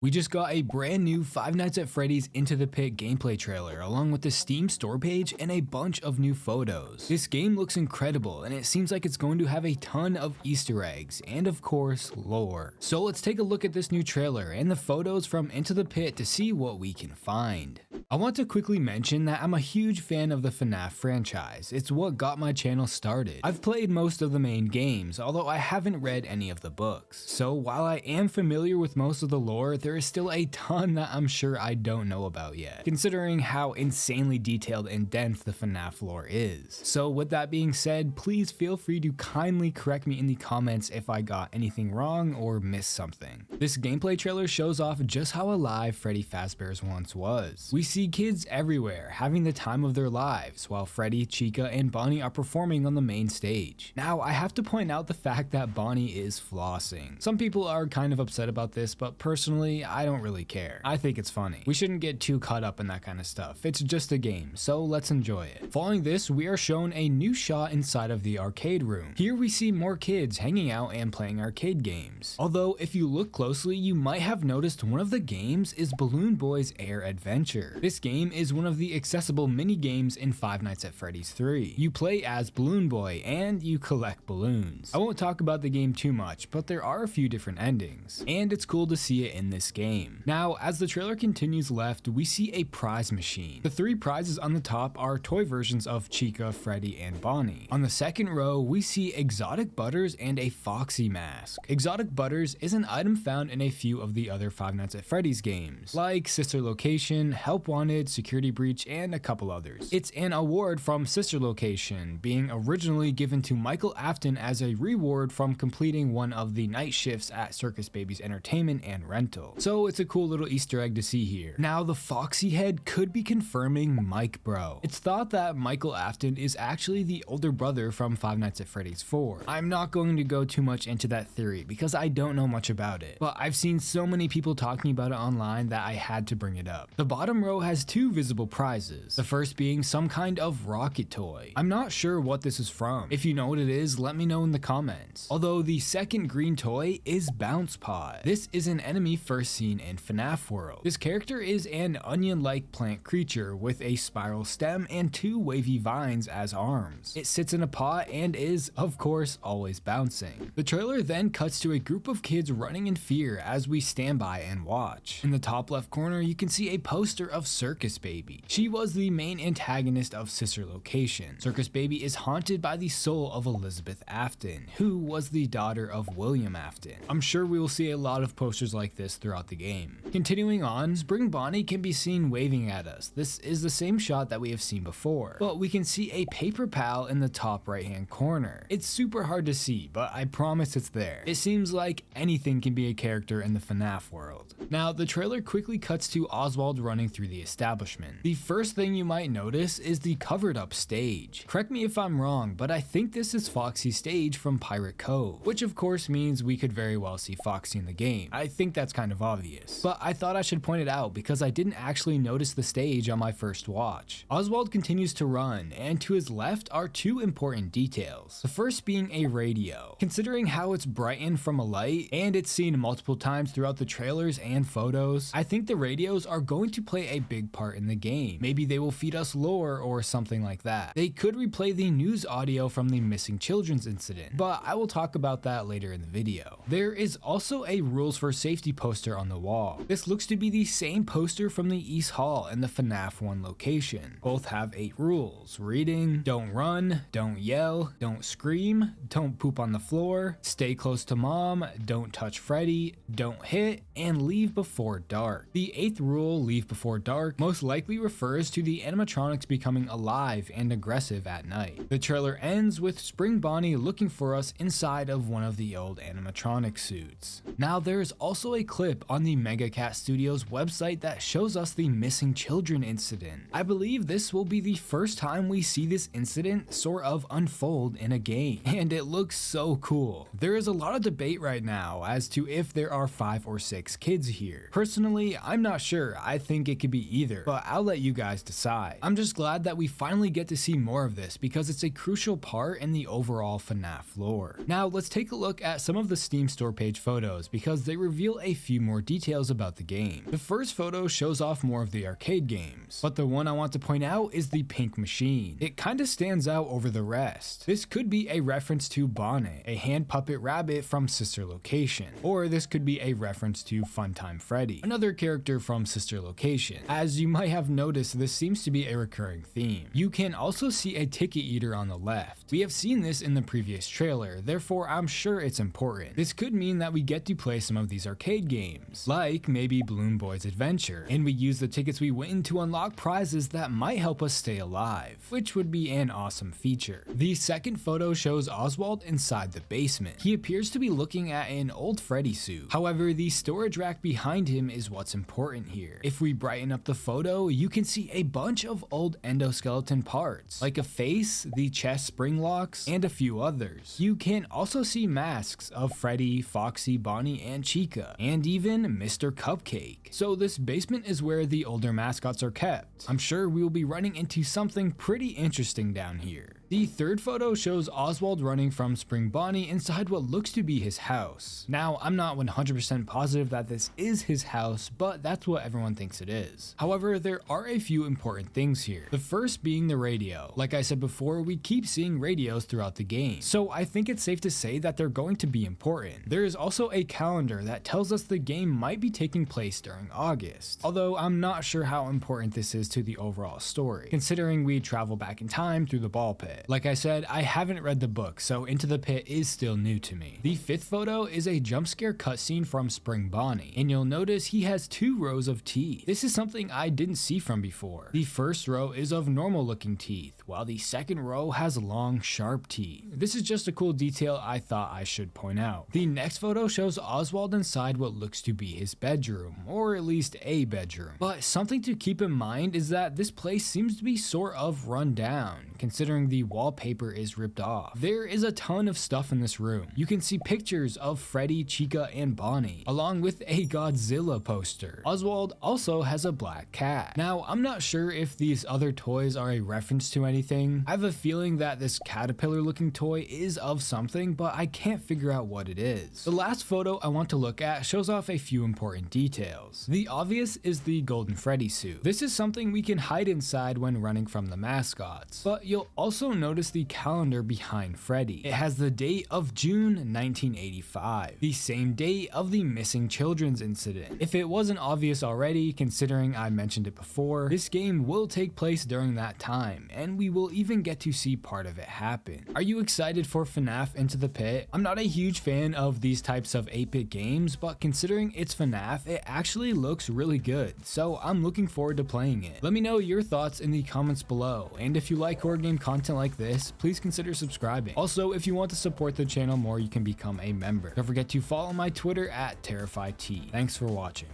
We just got a brand new Five Nights at Freddy's Into the Pit gameplay trailer along with the Steam store page and a bunch of new photos. This game looks incredible and it seems like it's going to have a ton of Easter eggs and of course lore. So let's take a look at this new trailer and the photos from Into the Pit to see what we can find. I want to quickly mention that I'm a huge fan of the FNAF franchise. It's what got my channel started. I've played most of the main games, although I haven't read any of the books. So while I am familiar with most of the lore, there is still a ton that I'm sure I don't know about yet, considering how insanely detailed and dense the FNAF lore is. So with that being said, please feel free to kindly correct me in the comments if I got anything wrong or missed something. This gameplay trailer shows off just how alive Freddy Fazbear's once was. We see kids everywhere having the time of their lives, while Freddy, Chica, and Bonnie are performing on the main stage. Now, I have to point out the fact that Bonnie is flossing. Some people are kind of upset about this, but personally, I don't really care. I think it's funny. We shouldn't get too caught up in that kind of stuff. It's just a game, so let's enjoy it. Following this, we are shown a new shot inside of the arcade room. Here we see more kids hanging out and playing arcade games. Although, if you look closely, you might have noticed one of the games is Balloon Boy's Air Adventure. This game is one of the accessible mini games in Five Nights at Freddy's 3. You play as Balloon Boy and you collect balloons. I won't talk about the game too much, but there are a few different endings, and it's cool to see it in this game. Now, as the trailer continues left, we see a prize machine. The three prizes on the top are toy versions of Chica, Freddy, and Bonnie. On the second row, we see exotic butters and a Foxy mask. Exotic butters is an item found in a few of the other Five Nights at Freddy's games, like Sister Location, Help Wanted, Security Breach, and a couple others. It's an award from Sister Location, being originally given to Michael Afton as a reward from completing one of the night shifts at Circus Baby's Entertainment and Rental. So it's a cool little Easter egg to see here. Now, the Foxy head could be confirming Mike Bro. It's thought that Michael Afton is actually the older brother from Five Nights at Freddy's 4. I'm not going to go too much into that theory because I don't know much about it, but I've seen so many people talking about it online that I had to bring it up. The bottom row has two visible prizes, the first being some kind of rocket toy. I'm not sure what this is from. If you know what it is, let me know in the comments. Although the second green toy is Bounce Pod. This is an enemy first seen in FNAF World. This character is an onion-like plant creature with a spiral stem and two wavy vines as arms. It sits in a pot and is, of course, always bouncing. The trailer then cuts to a group of kids running in fear as we stand by and watch. In the top left corner, you can see a poster of Circus Baby. She was the main antagonist of Sister Location. Circus Baby is haunted by the soul of Elizabeth Afton, who was the daughter of William Afton. I'm sure we will see a lot of posters like this throughout the game. Continuing on, Spring Bonnie can be seen waving at us. This is the same shot that we have seen before, but we can see a paper pal in the top right hand corner. It's super hard to see, but I promise it's there. It seems like anything can be a character in the FNAF world. Now, the trailer quickly cuts to Oswald running through the establishment. The first thing you might notice is the covered up stage. Correct me if I'm wrong, but I think this is Foxy's stage from Pirate Cove, which of course means we could very well see Foxy in the game. I think that's kind of obvious, but I thought I should point it out because I didn't actually notice the stage on my first watch. Oswald continues to run, and to his left are two important details. The first being a radio. Considering how it's brightened from a light, and it's seen multiple times throughout the trailers and photos, I think the radios are going to play a big part in the game. Maybe they will feed us lore or something like that. They could replay the news audio from the missing children's incident, but I will talk about that later in the video. There is also a rules for safety poster on the wall. This looks to be the same poster from the East Hall and the FNAF 1 location. Both have 8 rules, reading: don't run, don't yell, don't scream, don't poop on the floor, stay close to mom, don't touch Freddy, don't hit, and leave before dark. The 8th rule, leave before dark, most likely refers to the animatronics becoming alive and aggressive at night. The trailer ends with Spring Bonnie looking for us inside of one of the old animatronic suits. Now, there is also a clip on the Mega Cat Studios website that shows us the missing children incident. I believe this will be the first time we see this incident sort of unfold in a game, and it looks so cool. There is a lot of debate right now as to if there are 5 or 6 kids here. Personally, I'm not sure. I think it could be either, but I'll let you guys decide. I'm just glad that we finally get to see more of this because it's a crucial part in the overall FNAF lore. Now let's take a look at some of the Steam store page photos because they reveal a few more details about the game. The first photo shows off more of the arcade games, but the one I want to point out is the pink machine. It kinda stands out over the rest. This could be a reference to Bonnet, a hand puppet rabbit from Sister Location, or this could be a reference to Funtime Freddy, another character from Sister Location. As you might have noticed, this seems to be a recurring theme. You can also see a ticket eater on the left. We have seen this in the previous trailer, therefore I'm sure it's important. This could mean that we get to play some of these arcade games, like maybe Balloon Boy's Adventure, and we use the tickets we win to unlock prizes that might help us stay alive, which would be an awesome feature. The second photo shows Oswald inside the basement. He appears to be looking at an old Freddy suit. However, the storage rack behind him is what's important here. If we brighten up the photo, you can see a bunch of old endoskeleton parts, like a face, the chest spring locks, and a few others. You can also see masks of Freddy, Foxy, Bonnie, and Chica, and even Mr. Cupcake. So this basement is where the older mascots are kept. I'm sure we will be running into something pretty interesting down here. The third photo shows Oswald running from Spring Bonnie inside what looks to be his house. Now, I'm not 100% positive that this is his house, but that's what everyone thinks it is. However, there are a few important things here. The first being the radio. Like I said before, we keep seeing radios throughout the game, so I think it's safe to say that they're going to be important. There is also a calendar that tells us the game might be taking place during August, although I'm not sure how important this is to the overall story, considering we travel back in time through the ball pit. Like I said, I haven't read the book, so Into the Pit is still new to me. The fifth photo is a jump scare cutscene from Spring Bonnie, and you'll notice he has 2 rows of teeth. This is something I didn't see from before. The first row is of normal looking teeth, while the second row has long, sharp teeth. This is just a cool detail I thought I should point out. The next photo shows Oswald inside what looks to be his bedroom, or at least a bedroom. But something to keep in mind is that this place seems to be sort of run down, considering the wallpaper is ripped off. There is a ton of stuff in this room. You can see pictures of Freddy, Chica, and Bonnie, along with a Godzilla poster. Oswald also has a black cat. Now, I'm not sure if these other toys are a reference to anything. I have a feeling that this caterpillar looking toy is of something, but I can't figure out what it is. The last photo I want to look at shows off a few important details. The obvious is the Golden Freddy suit. This is something we can hide inside when running from the mascots, but you'll also notice the calendar behind Freddy. It has the date of June 1985, the same date of the missing children's incident. If it wasn't obvious already, considering I mentioned it before, this game will take place during that time, and we will even get to see part of it happen. Are you excited for FNAF Into the Pit? I'm not a huge fan of these types of 8-bit games, but considering it's FNAF, it actually looks really good, so I'm looking forward to playing it. Let me know your thoughts in the comments below, and if you like horror game content like this, please consider subscribing. Also, if you want to support the channel more, you can become a member. Don't forget to follow my Twitter at TerrifyT. Thanks for watching.